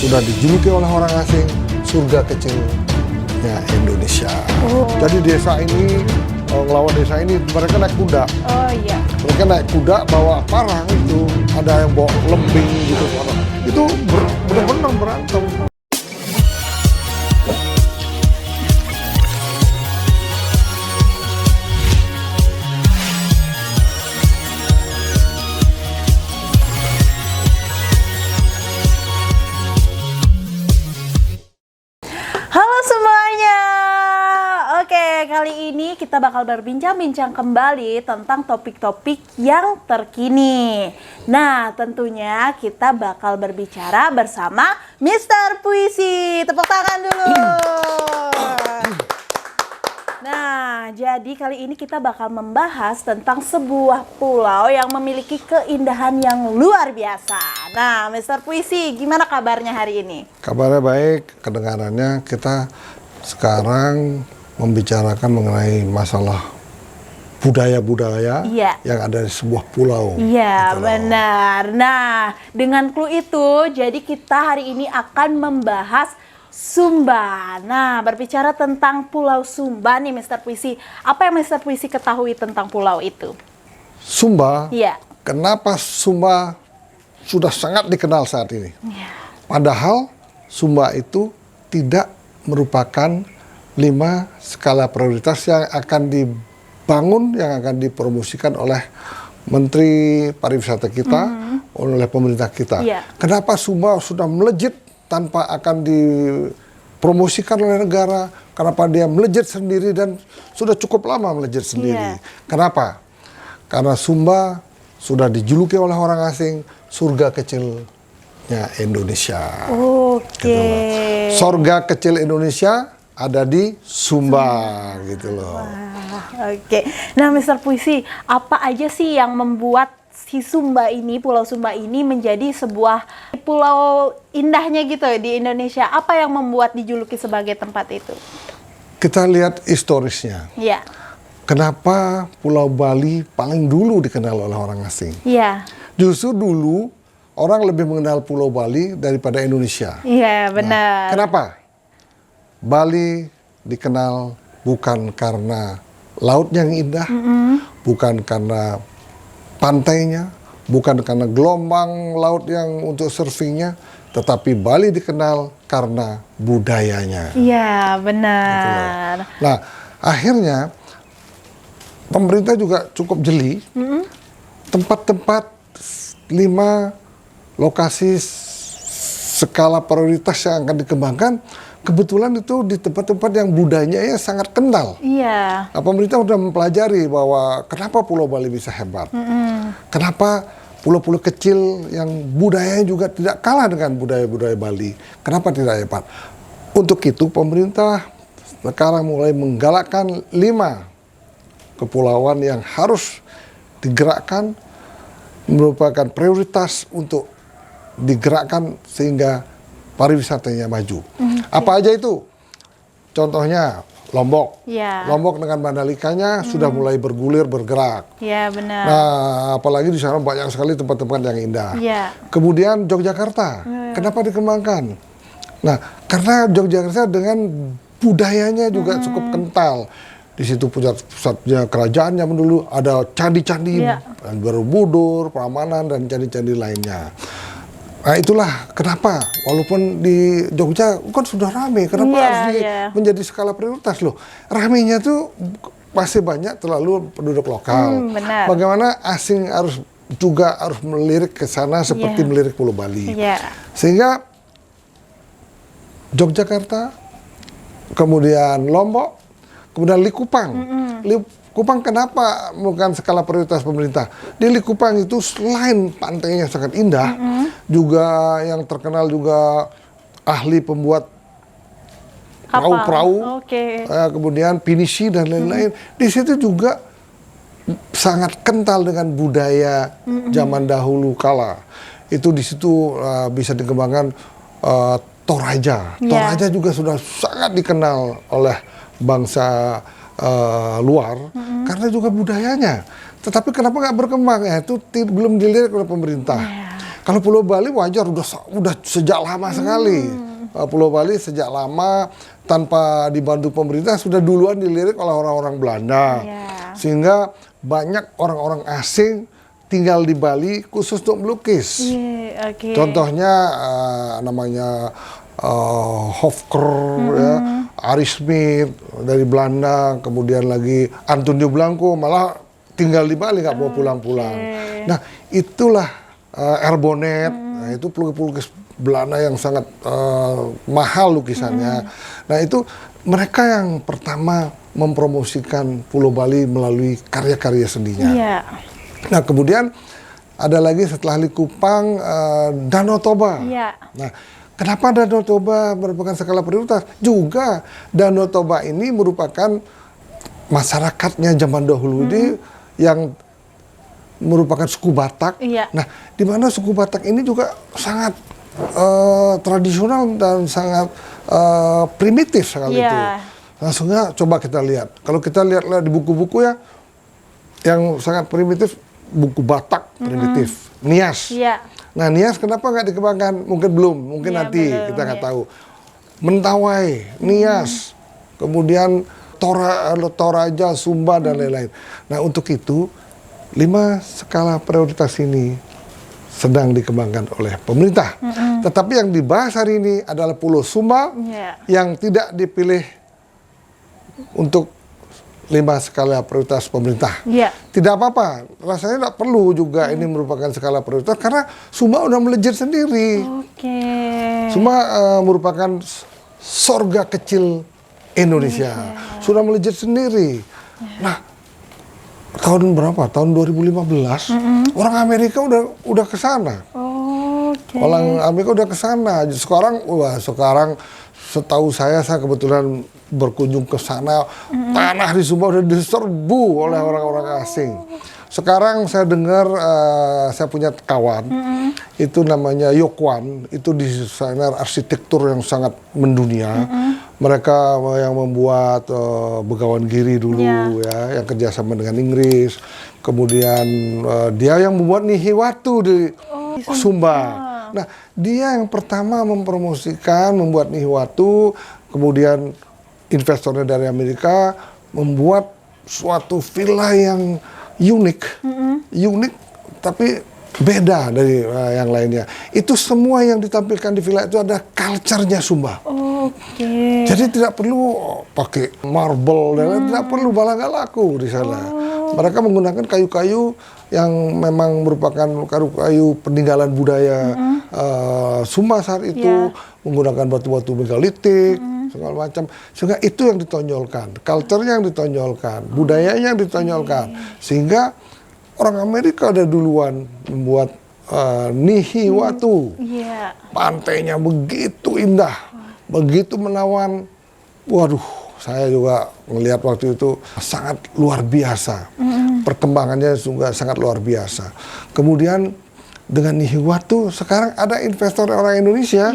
sudah dijuluki oleh orang asing surga kecilnya Indonesia. Jadi desa ini, ngelawan desa ini mereka naik kuda. Oh iya. Mereka naik kuda bawa parang itu, ada yang bawa lembing gitu. Itu benar-benar berantem. Halo semuanya. Oke, kali ini kita bakal berbincang-bincang kembali tentang topik-topik yang terkini. Nah, tentunya kita bakal berbicara bersama Mr. Puisi. Tepuk tangan dulu. Nah, jadi kali ini kita bakal membahas tentang sebuah pulau yang memiliki keindahan yang luar biasa. Nah, Mr. Puisi, gimana kabarnya hari ini? Kabarnya baik, kedengarannya kita sekarang membicarakan mengenai masalah budaya-budaya yang ada di sebuah pulau. Iya, gitu benar. Nah, dengan clue itu, jadi kita hari ini akan membahas Sumba. Nah, berbicara tentang Pulau Sumba nih, Mr. Puisi. Apa yang Mr. Puisi ketahui tentang pulau itu? Sumba, Iya. kenapa Sumba sudah sangat dikenal saat ini? Iya. Padahal Sumba itu tidak merupakan 5 skala prioritas yang akan dibangun, yang akan dipromosikan oleh Menteri Pariwisata kita, oleh pemerintah kita. Iya. Kenapa Sumba sudah melejit tanpa akan dipromosikan oleh negara? Kenapa dia melejit sendiri dan sudah cukup lama melejit sendiri? Iya. Kenapa? Karena Sumba sudah dijuluki oleh orang asing surga kecilnya Indonesia. Oke. Gitu loh. Surga kecil Indonesia ada di Sumba, gitu loh. Wah, oke. Nah, Mr. Puisi, apa aja sih yang membuat si Sumba ini, Pulau Sumba ini menjadi sebuah pulau indahnya gitu di Indonesia? Apa yang membuat dijuluki sebagai tempat itu? Kita lihat historisnya. Iya. Kenapa Pulau Bali paling dulu dikenal oleh orang asing? Iya. Justru dulu orang lebih mengenal Pulau Bali daripada Indonesia. Iya, benar. Kenapa? Bali dikenal bukan karena lautnya yang indah, bukan karena pantainya, bukan karena gelombang laut yang untuk surfingnya, tetapi Bali dikenal karena budayanya. Iya, Gitu benar. loh. Nah, akhirnya pemerintah juga cukup jeli. Tempat-tempat 5 lokasi skala prioritas yang akan dikembangkan, kebetulan itu di tempat-tempat yang budayanya ya sangat kental. Iya. Nah, pemerintah sudah mempelajari bahwa kenapa Pulau Bali bisa hebat. Kenapa pulau-pulau kecil yang budayanya juga tidak kalah dengan budaya-budaya Bali. Kenapa tidak hebat? Untuk itu pemerintah sekarang mulai menggalakkan 5 kepulauan yang harus digerakkan, merupakan prioritas untuk digerakkan sehingga pariwisatanya maju. Apa aja itu? Contohnya Lombok. Iya. Lombok dengan Mandalikanya sudah mulai bergulir, bergerak. Iya, benar. Nah, apalagi di sana banyak sekali tempat-tempat yang indah. Iya. Kemudian Yogyakarta, kenapa dikembangkan? Nah, karena Yogyakarta dengan budayanya juga cukup kental. Di situ pusatnya kerajaannya dulu, ada candi-candi, Borobudur, Prambanan, dan candi-candi lainnya. Nah, itulah kenapa, walaupun di Jogja kan sudah rame, kenapa harus menjadi skala prioritas loh? Ramenya tuh masih banyak terlalu penduduk lokal. Benar. Bagaimana asing harus melirik ke sana seperti melirik Pulau Bali. Sehingga Yogyakarta, kemudian Lombok, kemudian Likupang. Likupang kenapa bukan skala prioritas pemerintah? Di Likupang itu selain pantainya sangat indah, juga yang terkenal juga ahli pembuat perahu-perahu, kemudian pinisi dan lain-lain. Di situ juga sangat kental dengan budaya zaman dahulu kala. Itu di situ bisa dikembangkan Toraja. Toraja juga sudah sangat dikenal oleh bangsa luar karena juga budayanya. Tetapi kenapa nggak berkembang? Ya itu belum dilihat oleh pemerintah. Kalau Pulau Bali wajar udah sejak lama sekali. Pulau Bali sejak lama tanpa dibantu pemerintah sudah duluan dilirik oleh orang-orang Belanda. Sehingga banyak orang-orang asing tinggal di Bali khusus untuk melukis. Contohnya namanya Hofker, ya, Ari Smith dari Belanda, kemudian lagi Antonio Blanco malah tinggal di Bali nggak mau pulang-pulang. Nah itulah Erbonet, nah, itu pelukis-pelukis Belanda yang sangat mahal lukisannya. Nah itu mereka yang pertama mempromosikan Pulau Bali melalui karya-karya seninya. Nah kemudian ada lagi setelah Likupang Danau Toba. Nah kenapa Danau Toba merupakan skala prioritas? Juga Danau Toba ini merupakan masyarakatnya zaman dahulu ini yang merupakan suku Batak. Nah di mana suku Batak ini juga sangat tradisional dan sangat primitif sekali itu. Langsungnya coba kita lihat. Kalau kita lihat di buku-buku ya yang sangat primitif, buku Batak primitif, Nias. Nah Nias kenapa nggak dikembangkan? Mungkin belum, mungkin nanti kita nggak tahu. Mentawai, Nias, kemudian Toraja, Sumba dan lain-lain. Nah untuk itu 5 skala prioritas ini sedang dikembangkan oleh pemerintah. Tetapi yang dibahas hari ini adalah Pulau Sumba yang tidak dipilih untuk 5 skala prioritas pemerintah. Tidak apa-apa, rasanya tidak perlu juga ini merupakan skala prioritas karena Sumba udah melejit sendiri. Sumba merupakan sorga kecil Indonesia, sudah melejit sendiri. Nah, tahun berapa? Tahun 2015, orang Amerika udah ke sana. Orang Amerika udah ke sana. Sekarang setahu saya kebetulan berkunjung ke sana, tanah di Sumba udah diserbu oleh orang-orang asing. Sekarang saya dengar, saya punya kawan, itu namanya Yokwan, itu desainer arsitektur yang sangat mendunia. Mereka yang membuat Begawan Giri dulu, ya, yang kerjasama dengan Inggris. Kemudian dia yang membuat Nihiwatu di Sumba. Nah, dia yang pertama mempromosikan, membuat Nihiwatu, kemudian investornya dari Amerika membuat suatu villa yang unik, tapi beda dari yang lainnya. Itu semua yang ditampilkan di villa itu ada culture-nya Sumba. Jadi tidak perlu pakai marble dan lain, tidak perlu, malah nggak laku di sana. Mereka menggunakan kayu-kayu yang memang merupakan kayu peninggalan budaya Sumba saat itu, menggunakan batu-batu megalitik, segala macam. Sehingga itu yang ditonjolkan, culture-nya yang ditonjolkan, budayanya yang ditonjolkan. Sehingga orang Amerika udah duluan membuat Nihiwatu. Pantainya begitu indah, begitu menawan. Waduh, saya juga melihat waktu itu sangat luar biasa. Perkembangannya juga sangat luar biasa. Kemudian dengan Nihiwatu, sekarang ada investor orang Indonesia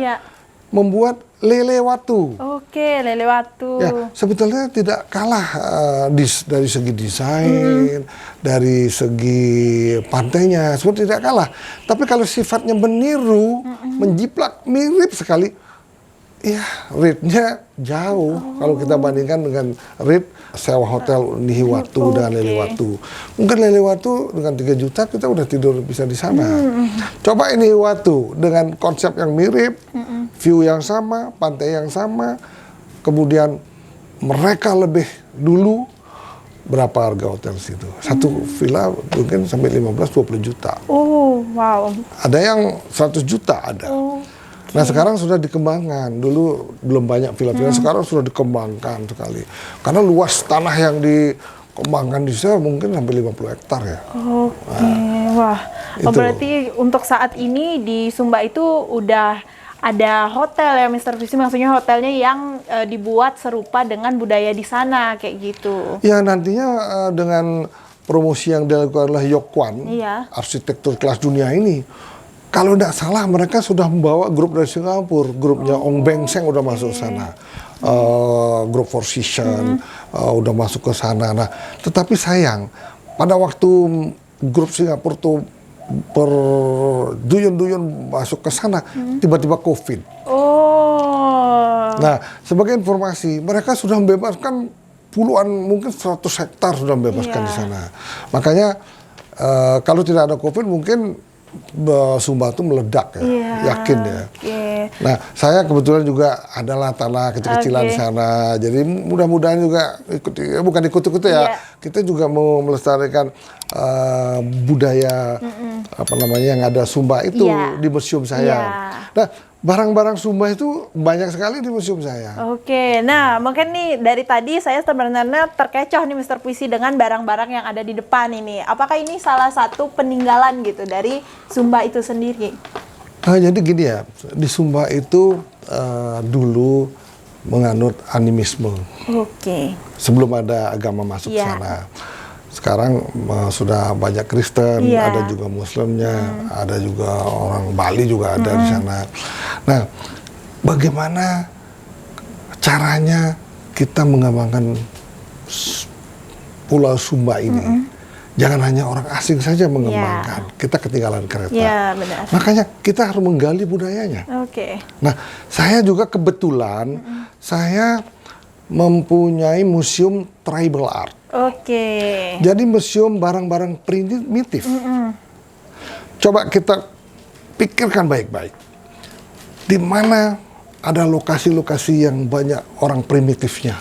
membuat Lelewatu. Lelewatu. Ya, sebetulnya tidak kalah dari segi desain, dari segi pantainya, sebetulnya tidak kalah. Tapi kalau sifatnya meniru, menjiplak, mirip sekali, ya rate-nya jauh kalau kita bandingkan dengan rate sewa hotel Nihiwatu dan Lelewatu. Mungkin Lelewatu dengan 3 juta kita udah tidur bisa di sana. Coba ini Nihiwatu dengan konsep yang mirip, view yang sama, pantai yang sama, kemudian mereka lebih dulu. Berapa harga hotel situ? Satu villa mungkin sampai 15-20 juta. Ada yang 100 juta ada. Nah sekarang sudah dikembangkan, dulu belum banyak villa-villa, sekarang sudah dikembangkan sekali. Karena luas tanah yang dikembangkan di sana mungkin sampai 50 hektar ya. Berarti untuk saat ini di Sumba itu udah ada hotel ya Mr. Visi, maksudnya hotelnya yang dibuat serupa dengan budaya di sana kayak gitu. Ya nantinya dengan promosi yang dilakukan oleh Yokwan, arsitektur kelas dunia ini, kalau tidak salah mereka sudah membawa grup dari Singapura, grupnya Ong Beng Seng udah masuk sana, grup Four Seasons udah masuk ke sana. Nah, tetapi sayang pada waktu grup Singapura tuh berduyun-duyun masuk ke sana, tiba-tiba COVID. Oh. Nah, sebagai informasi, mereka sudah membebaskan puluhan, mungkin 100 hektar sudah membebaskan di sana. Makanya kalau tidak ada COVID mungkin Sumba itu meledak ya, yakin ya. Nah, saya kebetulan juga adalah tanah kecil-kecilan di sana, jadi mudah-mudahan juga bukan ikut-ikut ya, kita juga mau melestarikan budaya apa namanya yang ada Sumba itu di museum saya. Nah, barang-barang Sumba itu banyak sekali di museum saya. Oke, nah mungkin nih dari tadi saya sebenarnya terkecoh nih Mr. Puisi dengan barang-barang yang ada di depan ini. Apakah ini salah satu peninggalan gitu dari Sumba itu sendiri? Jadi gini ya, di Sumba itu dulu menganut animisme. Oke. Sebelum ada agama masuk sana. Sekarang sudah banyak Kristen, ada juga Muslimnya, ada juga orang Bali juga ada di sana. Nah, bagaimana caranya kita mengembangkan Pulau Sumba ini? Jangan hanya orang asing saja mengembangkan, kita ketinggalan kereta. Benar. Makanya kita harus menggali budayanya. Nah, saya juga kebetulan saya mempunyai museum tribal art. Jadi museum barang-barang primitif. Coba kita pikirkan baik-baik. Di mana ada lokasi-lokasi yang banyak orang primitifnya.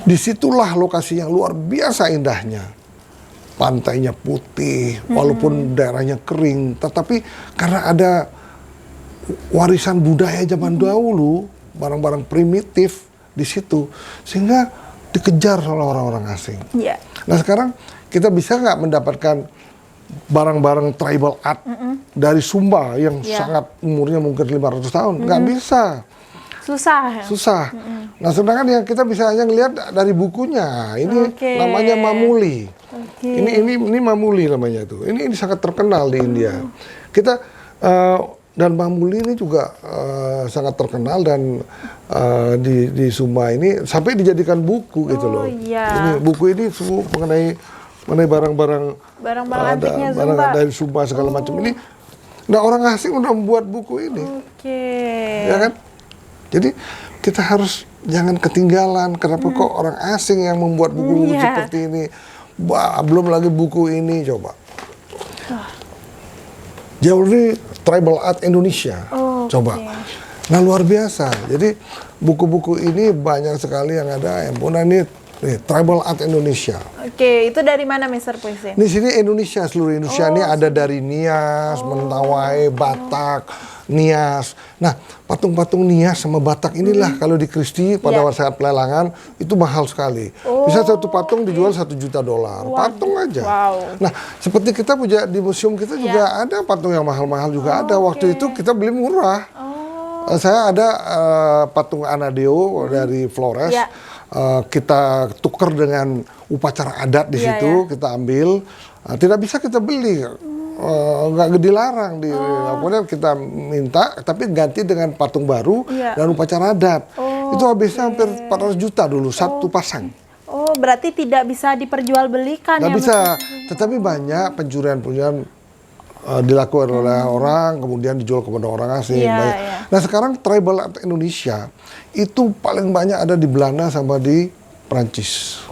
Disitulah lokasi yang luar biasa indahnya. Pantainya putih, walaupun daerahnya kering, tetapi karena ada warisan budaya zaman dahulu, barang-barang primitif di situ, sehingga dikejar oleh orang-orang asing. Nah, sekarang kita bisa nggak mendapatkan barang-barang tribal art dari Sumba yang sangat umurnya mungkin 500 tahun? Nggak bisa. Susah. Nah, sedangkan yang kita bisa hanya ngelihat dari bukunya. Ini namanya Mamuli. Ini Mamuli namanya itu. Ini sangat terkenal di India. Kita dan Mamuli ini juga sangat terkenal dan di Sumba ini sampai dijadikan buku gitu loh. Ini buku ini semua mengenai barang-barang antiknya Sumba. Dari Sumba segala macam ini. Nah, orang asing udah membuat buku ini. Ya kan? Jadi kita harus jangan ketinggalan. Kenapa kok orang asing yang membuat buku seperti ini? Belum lagi buku ini coba. Jauh ini tribal art Indonesia. Coba. Nah, luar biasa. Jadi buku-buku ini banyak sekali yang ada. Ini tribal art Indonesia. Itu dari mana Mr. Puisi? Di sini Indonesia, seluruh Indonesia ini ada dari Nias, Mentawai, Batak, Nias. Nah, patung-patung Nias sama Batak inilah kalau di Christie pada saat pelelangan itu mahal sekali. Bisa satu patung dijual $1 juta. Patung aja. Nah, seperti kita punya di museum kita juga ada patung yang mahal-mahal juga ada. Waktu itu kita beli murah. Saya ada patung Anadeo dari Flores. Kita tukar dengan upacara adat di situ, kita ambil. Tidak bisa kita beli. Nggak dilarang, kemudian kita minta, tapi ganti dengan patung baru dan upacara adat. Itu habisnya hampir 400 juta dulu, satu pasang. Berarti tidak bisa diperjualbelikan. Nggak bisa, tetapi banyak pencurian-pencurian dilakukan oleh orang, kemudian dijual kepada orang asing. Nah, sekarang tribal art Indonesia itu paling banyak ada di Belanda sama di Prancis.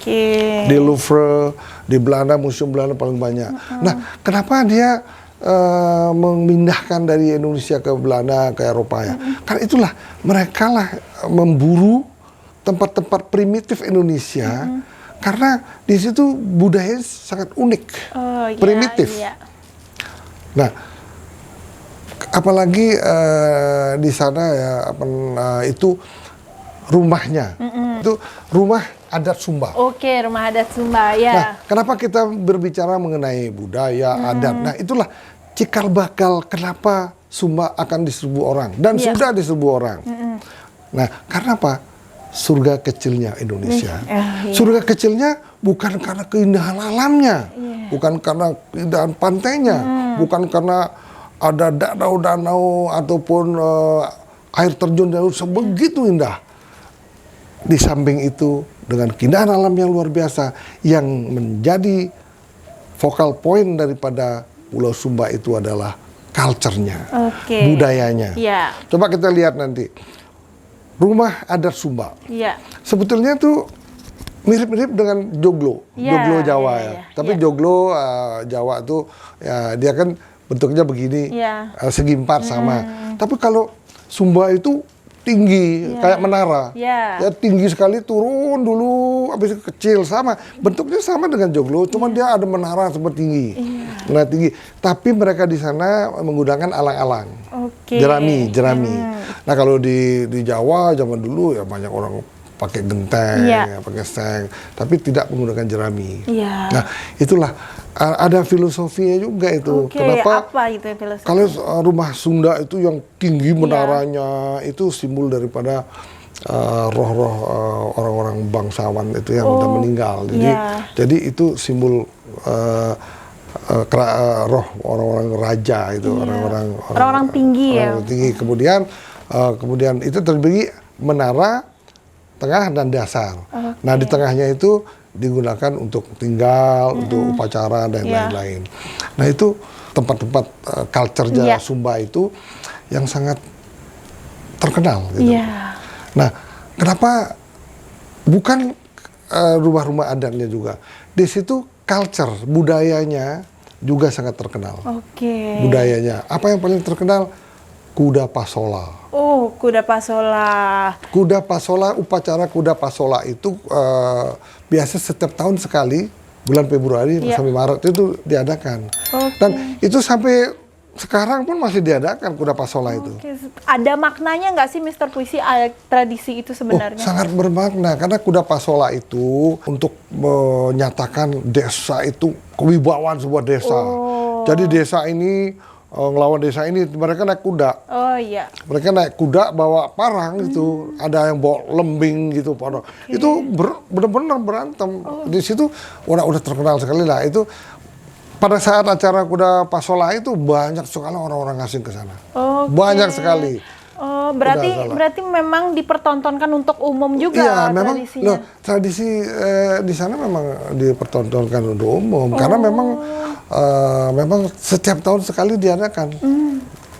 Di Louvre, di Belanda, museum Belanda paling banyak. Nah, kenapa dia memindahkan dari Indonesia ke Belanda, ke Eropa ya? Karena itulah mereka lah memburu tempat-tempat primitif Indonesia, karena di situ budaya sangat unik, primitif. Nah, apalagi di sana ya itu rumahnya, itu rumah adat Sumba. Rumah adat Sumba ya. Nah, kenapa kita berbicara mengenai budaya adat? Nah, itulah cikal bakal kenapa Sumba akan diserbu orang dan sudah diserbu orang. Nah, karena apa? Surga kecilnya Indonesia. Surga kecilnya bukan karena keindahan alamnya, bukan karena keindahan pantainya, bukan karena ada danau-danau ataupun air terjun yang sebegitu indah. Di samping itu dengan keindahan alam yang luar biasa yang menjadi focal point daripada Pulau Sumba itu adalah culture-nya, Oke. budayanya. Iya. Coba kita lihat nanti rumah adat Sumba. Iya. Sebetulnya tuh mirip-mirip dengan joglo, Iya, joglo Jawa iya, ya. iya, Tapi iya. joglo Jawa tuh ya dia kan bentuknya begini, Iya. segi empat sama. Tapi kalau Sumba itu tinggi, Iya. kayak menara. Iya. Ya tinggi sekali, turun dulu, habis itu kecil sama. Bentuknya sama dengan joglo, cuman dia ada menara super tinggi. Menara tinggi. Tapi mereka di sana menggunakan alang-alang. Oke. Jerami. Nah kalau di Jawa zaman dulu ya banyak orang pakai genteng, Iya. pakai seng, tapi tidak menggunakan jerami. Iya. Nah itulah ada filosofinya juga itu. Oke, Kenapa? apa itu filosofi? Kalau rumah Sunda itu yang tinggi menaranya itu simbol daripada roh-roh orang-orang bangsawan itu yang sudah meninggal. Jadi iya. jadi itu simbol roh orang-orang raja itu, Orang-orang tinggi ya. orang tinggi. Kemudian itu terdiri menara, tengah dan dasar. Nah di tengahnya itu digunakan untuk tinggal, untuk upacara dan Iya. lain-lain. Nah itu tempat-tempat culture-nya Iya. Sumba itu yang sangat terkenal. Gitu. Iya. Nah kenapa bukan rumah-rumah adatnya juga? Di situ culture, budayanya juga sangat terkenal. Oke. Budayanya. Apa yang paling terkenal? Kuda Pasola. Oh, kuda pasola. Kuda Pasola, upacara Kuda Pasola itu biasa setiap tahun sekali, bulan Februari Iya. sampai Maret itu diadakan. Oke. Dan itu sampai sekarang pun masih diadakan Kuda Pasola itu. Oke. Ada maknanya nggak sih, Mr. Puisi, tradisi itu sebenarnya? Sangat bermakna karena Kuda Pasola itu untuk menyatakan desa itu kewibawaan sebuah desa. Jadi desa ini ngelawan desa ini mereka naik kuda. Oh iya. Mereka naik kuda bawa parang gitu, ada yang bawa lembing gitu, parang. Itu benar-benar berantem. Di situ udah terkenal sekali lah. Itu pada saat acara Kuda Pasola itu banyak sekali orang-orang asing ke sana. Oke. Banyak sekali. Oh, Salah. berarti memang dipertontonkan untuk umum juga Iya, memang tradisinya. loh, tradisi di sana memang dipertontonkan untuk umum karena memang setiap tahun sekali diadakan.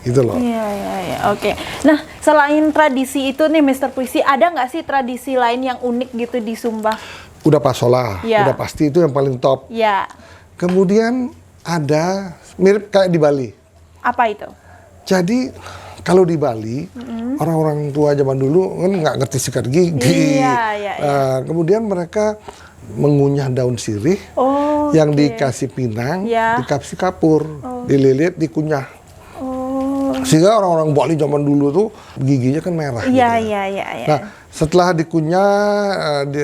Gitu loh. Iya. Oke. Nah, selain tradisi itu nih, Mr. Puisi, ada nggak sih tradisi lain yang unik gitu di Sumba? Udah Pasola, Iya. udah pasti itu yang paling top. Ya. Kemudian ada mirip kayak di Bali. Apa itu? Jadi kalau di Bali orang-orang tua zaman dulu kan nggak ngerti sikat gigi. Iya. Kemudian mereka mengunyah daun sirih Oh. yang oke. dikasih pinang, Iya. dikasih kapur, dililit, dikunyah. Oh. Sehingga orang-orang Bali zaman dulu tuh giginya kan merah. Iya, gitu ya. iya. Nah, setelah dikunyah,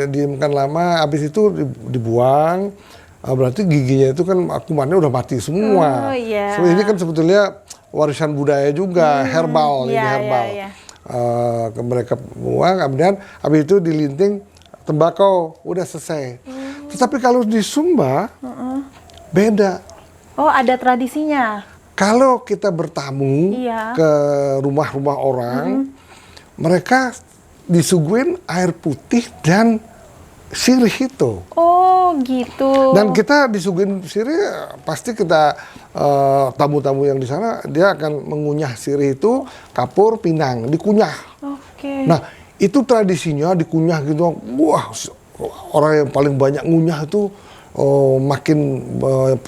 diamkan lama, habis itu dibuang. Berarti giginya itu kan kumannya udah mati semua. Oh, iya. So, ini kan sebetulnya warisan budaya juga, herbal ini iya, herbal. iya. Mereka buang, kemudian habis itu dilinting tembakau, udah selesai. Tetapi kalau di Sumba beda. Oh, ada tradisinya. Kalau kita bertamu Iya. ke rumah-rumah orang, mereka disuguhin air putih dan sirih itu. Oh, gitu. Dan kita disuguhin sirih, pasti kita tamu-tamu yang di sana dia akan mengunyah sirih itu, kapur, pinang, dikunyah. Oke. Nah itu tradisinya dikunyah gitu. Wah, orang yang paling banyak ngunyah itu makin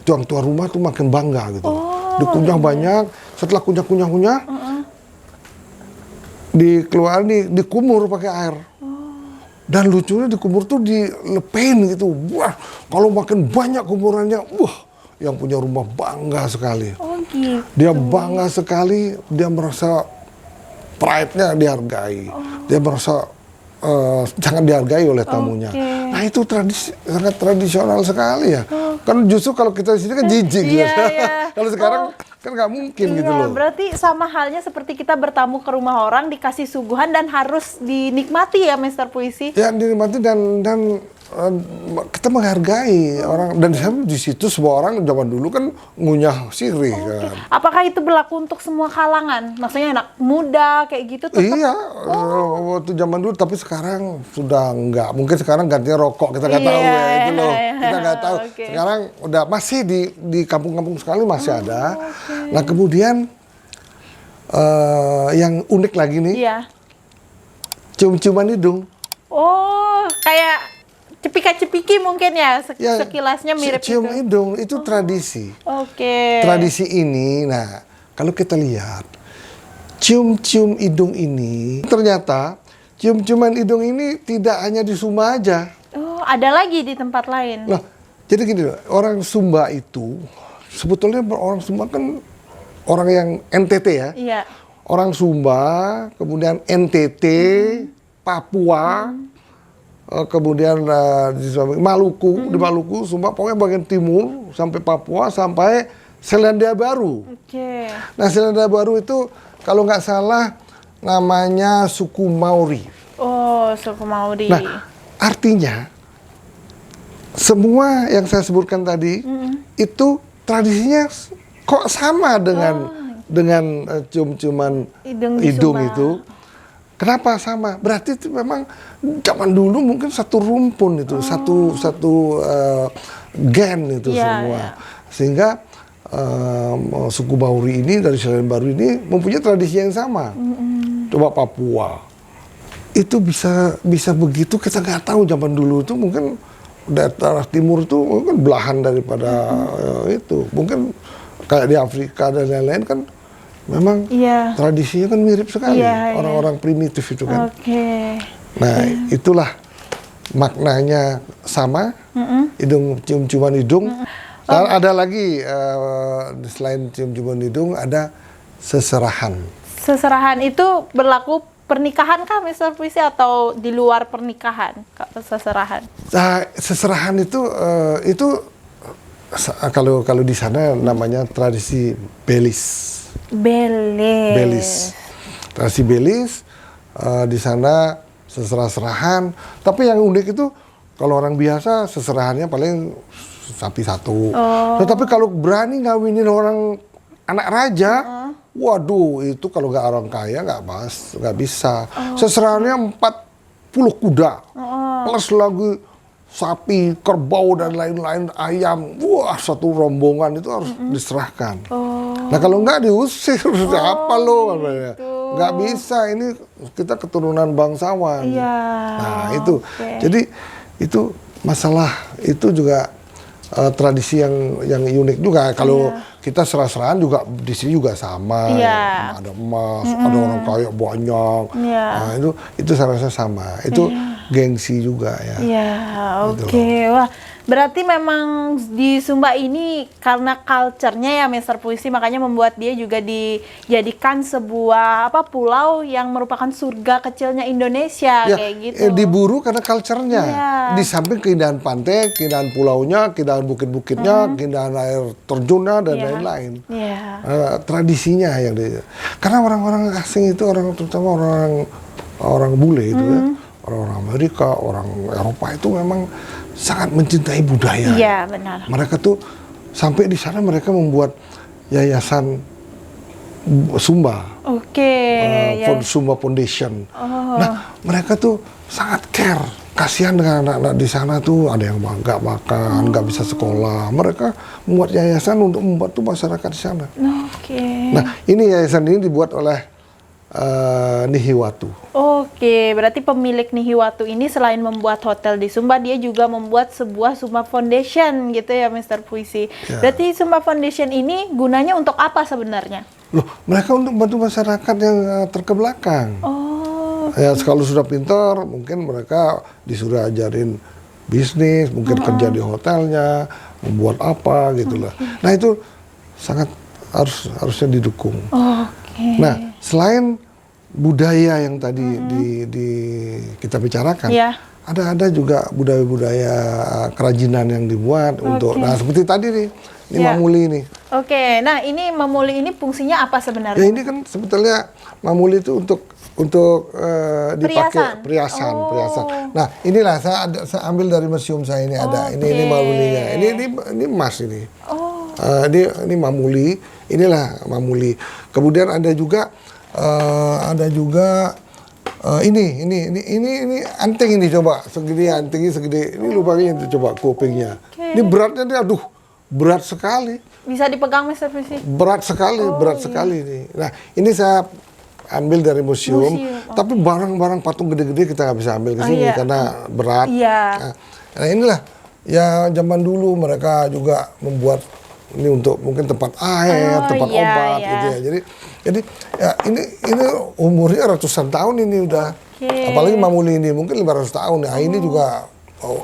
tuan rumah tuh makin bangga gitu. Dikunyah banyak, setelah kunyah, dikeluarin, dikumur pakai air. Dan lucunya dikumur tuh dilepen gitu. Wah, kalau makin banyak kumurannya, wah, yang punya rumah bangga sekali. Oh, gitu. Dia bangga sekali, dia merasa pride-nya dihargai. Dia merasa sangat dihargai oleh tamunya. Oke. Nah itu sangat tradisional sekali ya. Kan justru kalau kita di sini kan jijik gitu. Iya. Kalau sekarang kan nggak mungkin gitu loh. Berarti sama halnya seperti kita bertamu ke rumah orang, dikasih suguhan dan harus dinikmati ya, Mr. Puisi? Ya dinikmati dan kita menghargai orang, dan di situ semua orang zaman dulu kan ngunyah sirih kan. Apakah itu berlaku untuk semua kalangan? Maksudnya anak muda kayak gitu tetap? Iya, waktu zaman dulu, tapi sekarang sudah enggak. Mungkin sekarang gantinya rokok, kita nggak tahu ya itu loh. Kita nggak tahu. Okay. Sekarang udah masih di kampung-kampung sekali masih ada. Nah kemudian yang unik lagi nih, cium-ciuman hidung. Oh, kayak cepika-cepiki mungkin ya, sekilasnya mirip cium itu. hidung itu tradisi. Oke. Tradisi ini, nah kalau kita lihat cium-cium hidung ini, ternyata cium-ciuman hidung ini tidak hanya di Sumba aja. Oh, ada lagi di tempat lain. Loh, jadi gini loh, orang Sumba itu sebetulnya orang Sumba kan orang yang NTT ya. Iya. Orang Sumba, kemudian NTT, Papua, kemudian di Maluku, di Maluku, Sumba, pokoknya bagian timur sampai Papua sampai Selandia Baru. Oke. Nah Selandia Baru itu kalau nggak salah namanya suku Maori. Oh, suku Maori. Nah artinya semua yang saya sebutkan tadi itu tradisinya kok sama dengan cium-ciuman hidung itu. Kenapa sama? Berarti itu memang zaman dulu mungkin satu rumpun itu, satu gen itu semua. Sehingga suku Maori ini dari Selandia Baru ini mempunyai tradisi yang sama. Coba Papua. Itu bisa begitu, kita nggak tahu zaman dulu itu mungkin daerah timur itu mungkin belahan daripada itu. Mungkin kayak di Afrika dan lain-lain kan memang tradisinya kan mirip sekali, orang-orang primitif itu kan. Nah itulah maknanya sama, hidung cium-ciuman hidung. Ada lagi selain cium-ciuman hidung ada seserahan. Seserahan itu berlaku pernikahan kah, Mr. Puisi, atau di luar pernikahan seserahan? Nah, seserahan itu kalau di sana namanya tradisi Belis. Belis. Tradisi Belis di sana seserah-serahan. Tapi yang unik itu kalau orang biasa seserahannya paling sapi satu. Tetapi kalau berani ngawinin orang anak raja, waduh itu kalau nggak orang kaya nggak bisa. Seserahannya 40 kuda, plus lagi sapi, kerbau dan lain-lain, ayam. Wah, satu rombongan itu harus diserahkan. Nah kalau nggak diusir, apa lo? Nggak bisa, ini kita keturunan bangsawan. Nah itu, jadi itu masalah itu juga tradisi yang unik juga. Kalau kita serah-serahan juga di sini juga sama. Ada emas, ada orang kaya banyak. Nah itu saya rasa sama. Itu gengsi juga ya. Oke. Wah, berarti memang di Sumba ini karena culture-nya ya Mr. Puisi, makanya membuat dia juga dijadikan sebuah pulau yang merupakan surga kecilnya Indonesia kayak gitu. Diburu karena culture-nya. Di samping keindahan pantai, keindahan pulaunya, keindahan bukit-bukitnya, keindahan air terjunnya dan lain-lain. Tradisinya yang karena orang-orang asing itu terutama orang bule itu ya. Orang-orang Amerika, orang Eropa itu memang sangat mencintai budaya. Iya, benar. Mereka tuh sampai di sana mereka membuat yayasan Sumba. Sumba Foundation. Nah, mereka tuh sangat care. Kasihan dengan anak-anak di sana tuh ada yang nggak makan, nggak bisa sekolah. Mereka membuat yayasan untuk membantu masyarakat di sana. Nah, ini yayasan ini dibuat oleh Nihiwatu. Berarti pemilik Nihiwatu ini selain membuat hotel di Sumba, dia juga membuat sebuah Sumba Foundation gitu ya, Mr. Puisi. Berarti Sumba Foundation ini gunanya untuk apa sebenarnya? Loh, mereka untuk membantu masyarakat yang terkebelakang. Ya, kalau sudah pintar, mungkin mereka disuruh ajarin bisnis, mungkin kerja di hotelnya, membuat apa gitulah. Nah itu sangat harusnya didukung. Nah, selain budaya yang tadi kita bicarakan, ada juga budaya-budaya kerajinan yang dibuat untuk, nah seperti tadi nih, ini mamuli ini. Nah ini mamuli ini fungsinya apa sebenarnya? Ya ini kan sebetulnya mamuli itu untuk dipakai perhiasan. Nah, inilah saya ambil dari museum saya ini ada. Ini mamulinya. Ini emas ini. Ini mamuli. Inilah mamuli. Kemudian ada juga ini anting ini coba segede antingnya segede ini lubangnya itu coba kupingnya. Ini beratnya dia berat sekali. Bisa dipegang Mr. Puisi? Berat sekali ini. Nah, ini saya ambil dari museum. Tapi barang-barang patung gede-gede kita nggak bisa ambil ke sini karena berat. Nah, inilah ya zaman dulu mereka juga membuat ini untuk mungkin tempat air, tempat obat gitu ya. Jadi ya ini umurnya ratusan tahun ini udah. Apalagi mamuli ini mungkin 500 tahun. Nah, ini juga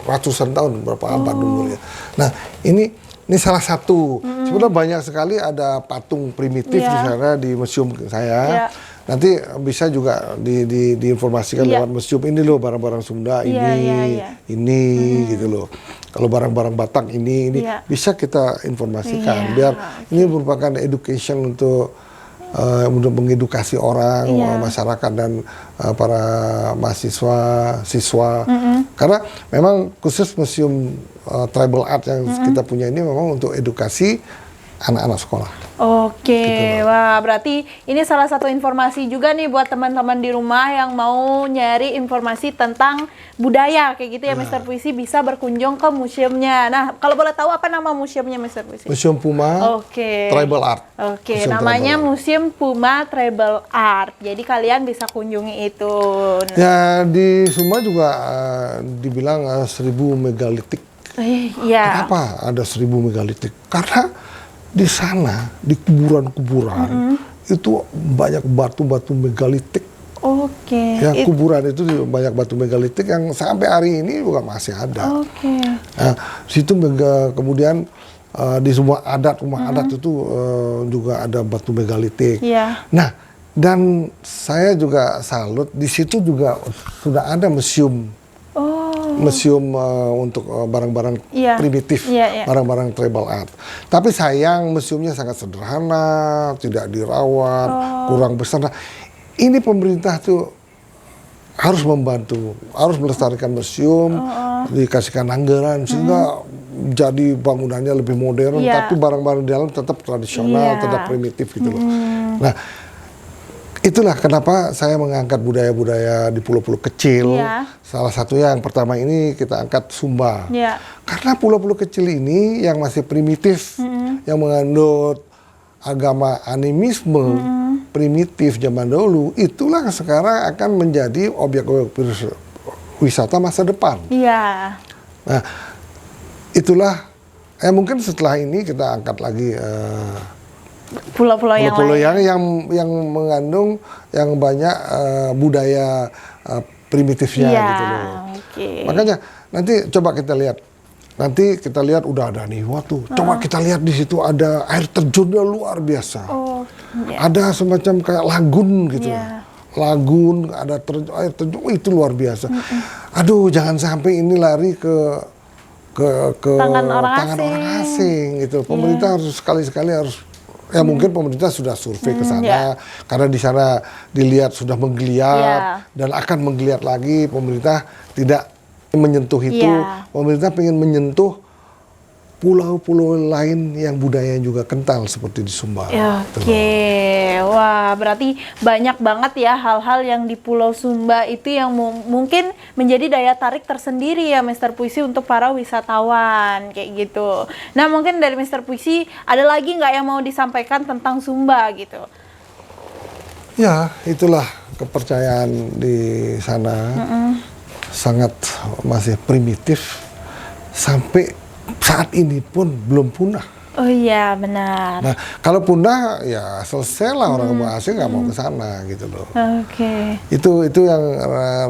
ratusan tahun berapa abad umurnya. Nah, ini salah satu. Sebenarnya banyak sekali ada patung primitif di sana di museum saya. Nanti bisa juga diinformasikan lewat museum ini loh barang-barang Sunda ini gitu loh. Kalau barang-barang Batak ini bisa kita informasikan biar ini merupakan education untuk mengedukasi orang, masyarakat dan para mahasiswa, siswa. Karena memang khusus museum tribal art yang kita punya ini memang untuk edukasi anak-anak sekolah. Oke, wah berarti ini salah satu informasi juga nih buat teman-teman di rumah yang mau nyari informasi tentang budaya kayak gitu ya, Mr. Puisi, bisa berkunjung ke museumnya. Nah, kalau boleh tahu apa nama museumnya, Mr. Puisi? Museum Puma Tribal Art. Oke, namanya Museum Puma Tribal Art. Jadi kalian bisa kunjungi itu. Ya, di Sumba juga dibilang 1000 megalitik. Kenapa ada 1000 megalitik? Karena di sana, di kuburan-kuburan, itu banyak batu-batu megalitik. Ya, kuburan itu banyak batu megalitik yang sampai hari ini juga masih ada. Nah, situ kemudian di semua adat, rumah adat itu juga ada batu megalitik. Nah, dan saya juga salut, di situ juga sudah ada museum untuk barang-barang primitif, barang-barang tribal art. Tapi sayang museumnya sangat sederhana, tidak dirawat, kurang besar. Nah, ini pemerintah tuh harus membantu, harus melestarikan museum, dikasihkan anggaran sehingga jadi bangunannya lebih modern, tapi barang-barang di dalam tetap tradisional, tetap primitif gitu loh. Nah, itulah kenapa saya mengangkat budaya-budaya di pulau-pulau kecil. Salah satunya yang pertama ini kita angkat Sumba. Karena pulau-pulau kecil ini yang masih primitif, yang menganut agama animisme primitif zaman dahulu, itulah sekarang akan menjadi objek-objek wisata masa depan. Nah, itulah mungkin setelah ini kita angkat lagi pulau-pulau yang mengandung yang banyak budaya primitifnya gitu loh. Makanya nanti coba kita lihat. Nanti kita lihat udah ada nih waktu. Coba kita lihat di situ ada air terjunnya luar biasa. Ada semacam kayak lagun gitu. Lagun, ada air terjun, itu luar biasa. Aduh, jangan sampai ini lari ke tangan orang asing gitu. Pemerintah harus sekali-sekali harus mungkin pemerintah sudah survei ke sana karena di sana dilihat sudah menggeliat dan akan menggeliat lagi. Pemerintah tidak menyentuh itu, pemerintah ingin menyentuh pulau-pulau lain yang budayanya juga kental seperti di Sumba. Wah berarti banyak banget ya hal-hal yang di Pulau Sumba itu yang mungkin menjadi daya tarik tersendiri ya Mr. Puisi untuk para wisatawan kayak gitu. Nah mungkin dari Mr. Puisi ada lagi nggak yang mau disampaikan tentang Sumba gitu? Ya itulah kepercayaan di sana. Sangat masih primitif sampai saat ini pun belum punah. Oh iya benar. Nah kalau punah ya selesai lah orang asing nggak mau ke sana gitu loh. Itu yang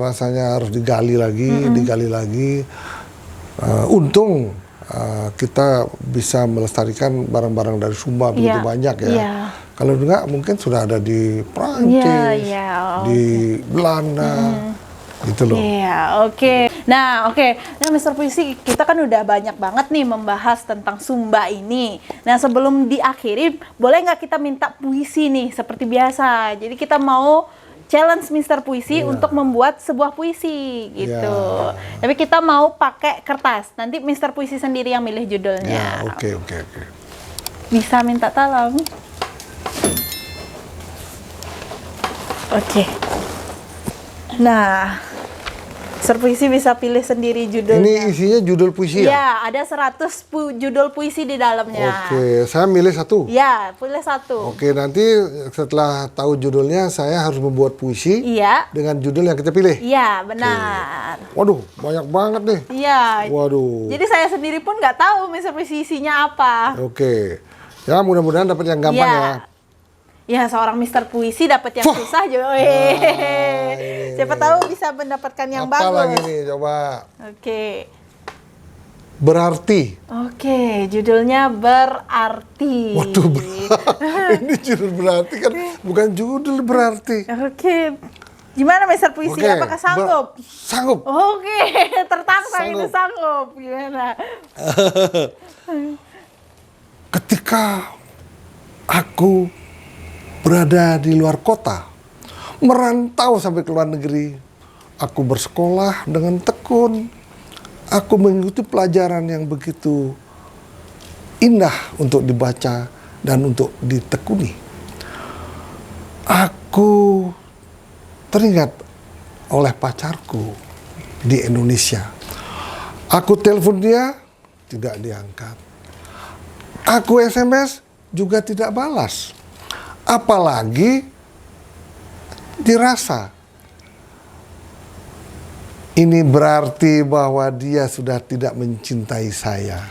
rasanya harus digali lagi. Untung kita bisa melestarikan barang-barang dari Sumba begitu banyak ya. Kalau enggak mungkin sudah ada di Prancis, di Belanda. Gitu loh. Nah, Mr. Puisi, kita kan udah banyak banget nih membahas tentang Sumba ini. Nah, sebelum diakhiri, boleh nggak kita minta puisi nih seperti biasa? Jadi kita mau challenge Mister Puisi untuk membuat sebuah puisi gitu. Tapi kita mau pakai kertas. Nanti Mister Puisi sendiri yang milih judulnya. Oke. Bisa minta tolong. Oke. Nah, Mister Puisi bisa pilih sendiri judulnya. Ini isinya judul puisi ya? Iya, ada 100 judul puisi di dalamnya. Oke, saya milih satu. Ya, pilih satu. Oke, nanti setelah tahu judulnya, saya harus membuat puisi Iya. dengan judul yang kita pilih. Iya, benar. Waduh, banyak banget nih. Iya. Waduh. Jadi saya sendiri pun nggak tahu Mister Puisi isinya apa. Oke. Ya, mudah-mudahan dapat yang gampang ya. Ya, seorang Mister Puisi dapat yang susah juga. Siapa tahu bisa mendapatkan yang Apa bagus. lagi nih, coba. Oke. Berarti. Oke, judulnya Berarti. Waduh, ini judul berarti kan bukan judul berarti. Oke. Gimana Mister Puisi? Oke, Apakah sanggup? Sanggup. Oke, tertantang itu Sanggup. sanggup. Gimana? Ketika aku berada di luar kota, merantau sampai ke luar negeri, aku bersekolah dengan tekun, aku mengikuti pelajaran yang begitu indah untuk dibaca dan untuk ditekuni. Aku teringat oleh pacarku di Indonesia. Aku telepon dia, tidak diangkat. Aku SMS juga tidak balas. Apalagi dirasa. Ini berarti bahwa dia sudah tidak mencintai saya.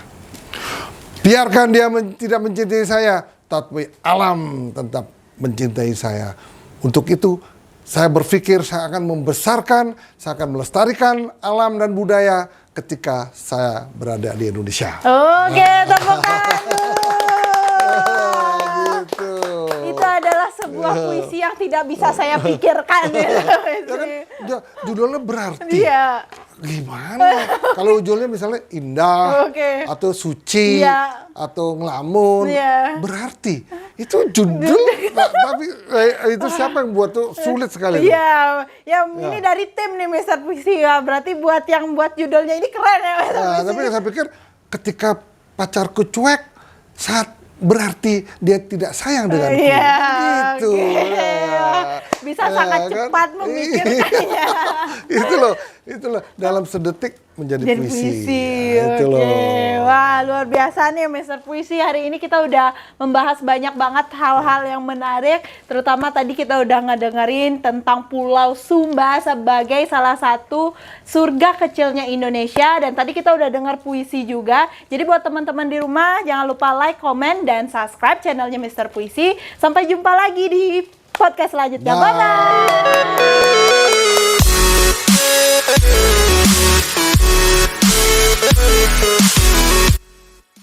Biarkan dia tidak mencintai saya, tapi alam tetap mencintai saya. Untuk itu, saya berpikir saya akan membesarkan, saya akan melestarikan alam dan budaya ketika saya berada di Indonesia. Oke, tepuk tangan dulu. Gitu. Itu adalah sebuah puisi yang tidak bisa saya pikirkan. Judulnya berarti. Iya. Gimana? Kalau judulnya misalnya indah, Oke. atau suci, Iya. atau ngelamun, Iya. berarti itu judul. Tapi itu siapa yang buat tuh sulit sekali. tuh. Iya, ini dari tim nih Mister Puisi ya. Berarti buat yang buat judulnya ini keren ya Mister Nah, Puisi. tapi saya pikir ketika pacarku cuek, saat berarti dia tidak sayang denganku. Iya, Gitu. oke. Ya. Bisa Ya, sangat kan? cepat memikirkannya. itu loh dalam sedetik menjadi Jadi puisi. puisi, Nah, itu oke. loh. Wah, luar biasa nih Mister Puisi. Hari ini kita udah membahas banyak banget hal-hal yang menarik. Terutama tadi kita udah ngedengerin tentang Pulau Sumba sebagai salah satu surga kecilnya Indonesia. Dan tadi kita udah dengar puisi juga. Jadi buat teman-teman di rumah, jangan lupa like, komen, dan subscribe channelnya Mister Puisi. Sampai jumpa lagi di podcast selanjutnya. Bye-bye!